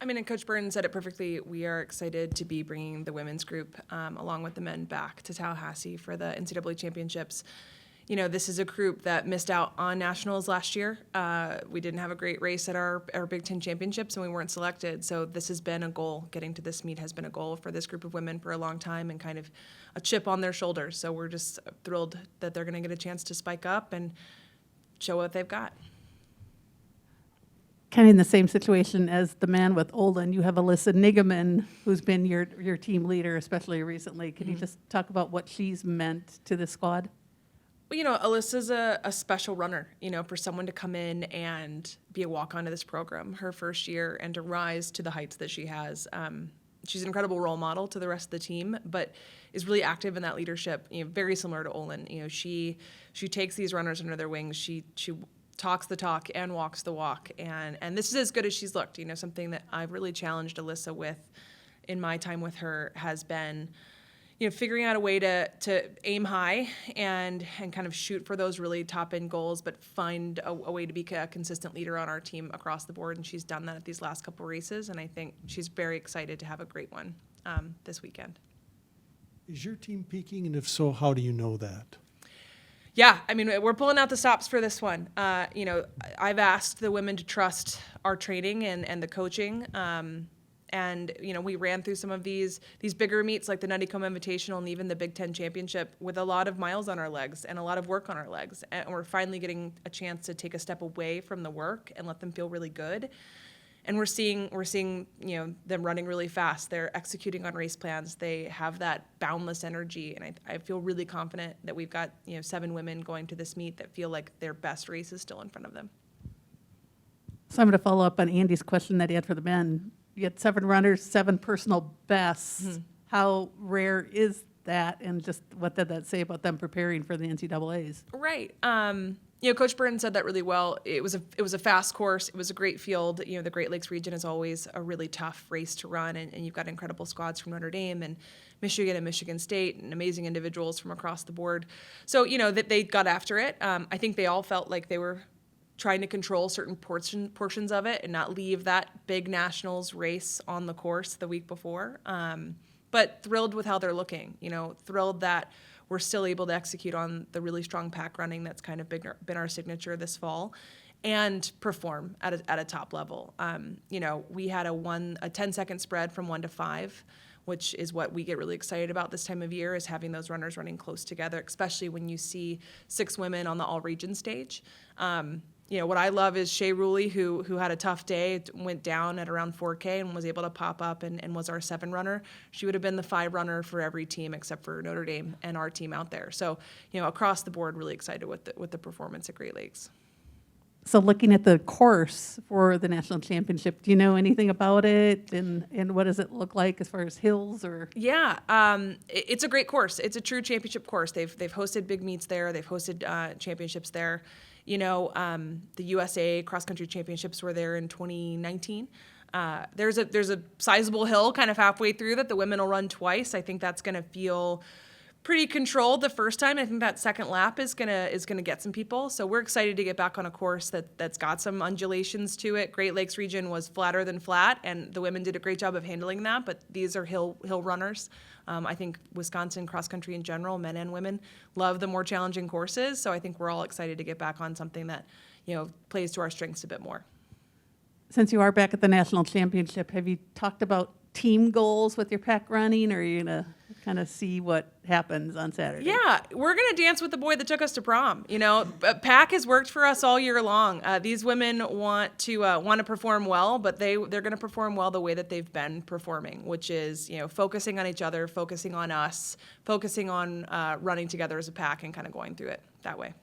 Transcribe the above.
I mean, and Coach Burns said it perfectly. We are excited to be bringing the women's group along with the men back to Tallahassee for the NCAA Championships. You know, this is a group that missed out on nationals last year. We didn't have a great race at our Big Ten Championships, and we weren't selected. So this has been a goal. Getting to this meet has been a goal for this group of women for a long time, and kind of a chip on their shoulders. So we're just thrilled that they're going to get a chance to spike up and show what they've got. Kind of in the same situation as the man with Olin, you have Alyssa Nigaman, who's been your team leader, especially recently. Could you just talk about what she's meant to the squad? Well, you know, Alyssa's a special runner, you know, for someone to come in and be a walk-on to this program her first year and to rise to the heights that she has. She's an incredible role model to the rest of the team, but is really active in that leadership, you know, very similar to Olin. You know, she takes these runners under their wings. She talks the talk and walks the walk, and this is as good as she's looked. You know, something that I've really challenged Alyssa with in my time with her has been, you know, figuring out a way to aim high and kind of shoot for those really top-end goals, but find a way to be a consistent leader on our team across the board, and she's done that at these last couple races, and I think she's very excited to have a great one this weekend. Is your team peaking, and if so, how do you know that? Yeah, I mean, we're pulling out the stops for this one. You know, I've asked the women to trust our training and the coaching. And, you know, we ran through some of these bigger meets like the Nuttycombe Invitational and even the Big Ten Championship with a lot of miles on our legs and a lot of work on our legs. And we're finally getting a chance to take a step away from the work and let them feel really good. And we're seeing, you know, them running really fast. They're executing on race plans. They have that boundless energy. And I feel really confident that we've got, you know, 7 women going to this meet that feel like their best race is still in front of them. So I'm going to follow up on Andy's question that he had for the men. You had 7 runners, 7 personal bests. Mm-hmm. How rare is that? And just what did that say about them preparing for the NCAAs? Right. You know, Coach Burns said that really well. It was a fast course. It was a great field. You know, the Great Lakes region is always a really tough race to run, and you've got incredible squads from Notre Dame and Michigan and Michigan State and amazing individuals from across the board. So, you know, that they got after it. I think they all felt like they were trying to control certain portions of it and not leave that big nationals race on the course the week before. But thrilled with how they're looking, you know, thrilled that we're still able to execute on the really strong pack running that's kind of been our signature this fall and perform at a top level. You know, we had a 10-second spread from 1 to 5, which is what we get really excited about this time of year, is having those runners running close together, especially when you see 6 women on the all-region stage. You know, what I love is Shea Ruley, who had a tough day, went down at around 4K and was able to pop up and was our 7 runner. She would have been the 5 runner for every team except for Notre Dame and our team out there. So, you know, across the board, really excited with the performance at Great Lakes. So looking at the course for the national championship, do you know anything about it, and what does it look like as far as hills or? Yeah, it's a great course. It's a true championship course. They've hosted big meets there. They've hosted championships there. You know, the USA cross country championships were there in 2019. There's a sizable hill kind of halfway through that the women will run twice. I think that's going to feel pretty controlled the first time. I think that second lap is gonna get some people. So we're excited to get back on a course that's got some undulations to it. Great Lakes region was flatter than flat, and the women did a great job of handling that. But these are hill runners. I think Wisconsin cross country in general, men and women, love the more challenging courses. So I think we're all excited to get back on something that, you know, plays to our strengths a bit more. Since you are back at the national championship, have you talked about team goals with your pack running, or are you going to kind of see what happens on Saturday? Yeah, we're going to dance with the boy that took us to prom. You know, pack has worked for us all year long. These women want to perform well, but they're going to perform well the way that they've been performing, which is, you know, focusing on each other, focusing on us, focusing on running together as a pack and kind of going through it that way.